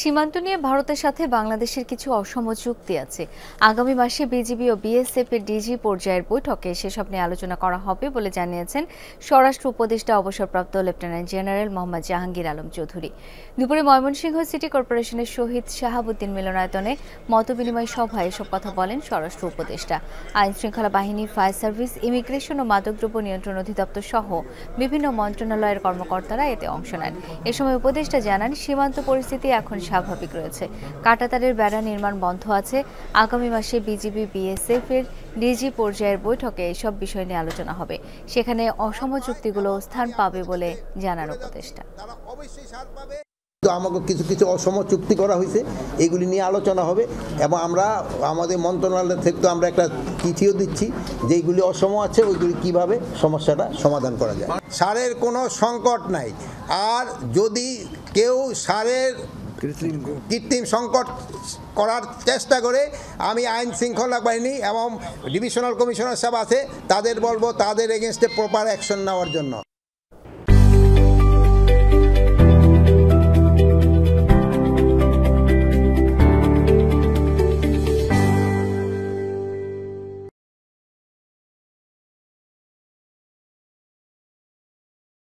সীমান্ত নিয়ে ভারতের সাথে বাংলাদেশের কিছু অসম চুক্তি আছে। আগামী মাসে বিজিবি ও বিএসএফ এর ডিজি পর্যায়ের বৈঠকে সেসব নিয়ে আলোচনা করা হবে বলে জানিয়েছেন স্বরাষ্ট্র উপদেষ্টা অবসরপ্রাপ্ত লেফটেন্যান্ট জেনারেল মোহাম্মদ জাহাঙ্গীর আলম চৌধুরী। দুপুরে ময়মনসিংহ সিটি কর্পোরেশনের শহীদ শাহাবুদ্দিন মিলনায়তনে মতবিনিময় সভায় এসব কথা বলেন স্বরাষ্ট্র উপদেষ্টা। আইন শৃঙ্খলা বাহিনী, ফায়ার সার্ভিস, ইমিগ্রেশন ও মাদকদ্রব্য নিয়ন্ত্রণ অধিদপ্তর সহ বিভিন্ন মন্ত্রণালয়ের কর্মকর্তারা এতে অংশ নেন। এ সময় উপদেষ্টা জানান, সীমান্ত পরিস্থিতি এখন স্বাভাবিক রয়েছে। কাঁটাতারের বেড়া নির্মাণ বন্ধ আছে। আগামী মাসে বিজিবি বিএসএফ এর ডিজি পর্যায়ের বৈঠকে এসব বিষয় নিয়ে আলোচনা হবে। সেখানে অসম চুক্তিগুলো স্থান পাবে বলে জানান উপদেষ্টা। তো আমাকে কিছু কিছু অসম চুক্তি করা হয়েছে, এগুলি নিয়ে আলোচনা হবে এবং আমরা আমাদের মন্ত্রণালয় থেকে তো আমরা একটা চিঠিও দিচ্ছি যেগুলি অসম আছে ওইগুলি কিভাবে সমস্যাটা সমাধান করা যায়। সারের কোনো সংকট নাই, আর যদি কেউ সারের কৃত্রিম সংকট করার চেষ্টা করে, আমি আইন শৃঙ্খলা বাহিনী এবং ডিভিশনাল কমিশনার সাহেব আছে, তাদের বলবো তাদের এগেনস্টে প্রপার অ্যাকশন নেওয়ার জন্য।